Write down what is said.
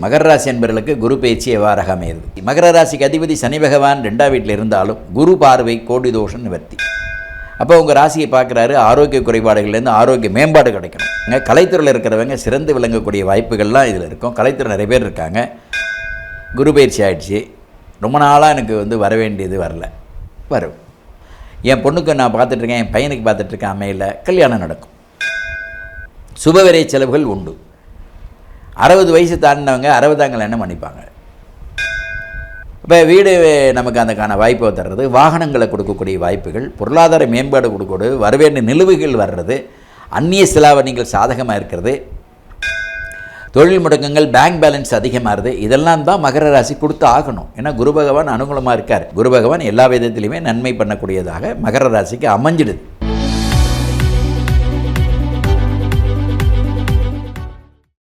மகர ராசி என்பவர்களுக்கு குரு பயிற்சி எவ்வாறாக அமையுது? மகர ராசிக்கு அதிபதி சனி பகவான் 2ஆம் வீட்டில் இருந்தாலும் குரு பார்வை கோடி தோஷம் நிவர்த்தி. அப்போ உங்கள் ராசியை பார்க்குறாரு. ஆரோக்கிய குறைபாடுகள்லேருந்து ஆரோக்கிய மேம்பாடு கிடைக்கணும். கலைத்துறையில் இருக்கிறவங்க சிறந்து விளங்கக்கூடிய வாய்ப்புகள்லாம் இதில் இருக்கும். கலைத்துறை நிறைய பேர் இருக்காங்க. குரு பயிற்சி ஆகிடுச்சு, ரொம்ப நாளாக எனக்கு வர வேண்டியது வரல, வரும். என் பொண்ணுக்கு நான் பார்த்துட்ருக்கேன், என் பையனுக்கு பார்த்துட்ருக்கேன், அமையல, கல்யாணம் நடக்கும். சுபவிரை செலவுகள் உண்டு. 60 வயசு தாண்டினவங்க 60ஆம் கல்யாணம் பண்ணிப்பாங்க. இப்போ வீடு நமக்கு அதுக்கான வாய்ப்பை தர்றது, வாகனங்களை கொடுக்கக்கூடிய வாய்ப்புகள், பொருளாதார மேம்பாடு கொடுக்கக்கூடிய, வரவேண்டிய நிலுவைகள் வர்றது, அந்நிய செலாவணிகள் சாதகமாக இருக்கிறது, தொழில் முடக்கங்கள், பேங்க் பேலன்ஸ் அதிகமாகுது. இதெல்லாம் தான் மகர ராசி கொடுத்து ஆகணும். ஏன்னா குரு பகவான் அனுகூலமாக இருக்கார். குரு பகவான் எல்லா விதத்திலையுமே நன்மை பண்ணக்கூடியதாக மகர ராசிக்கு அமைஞ்சிடுது.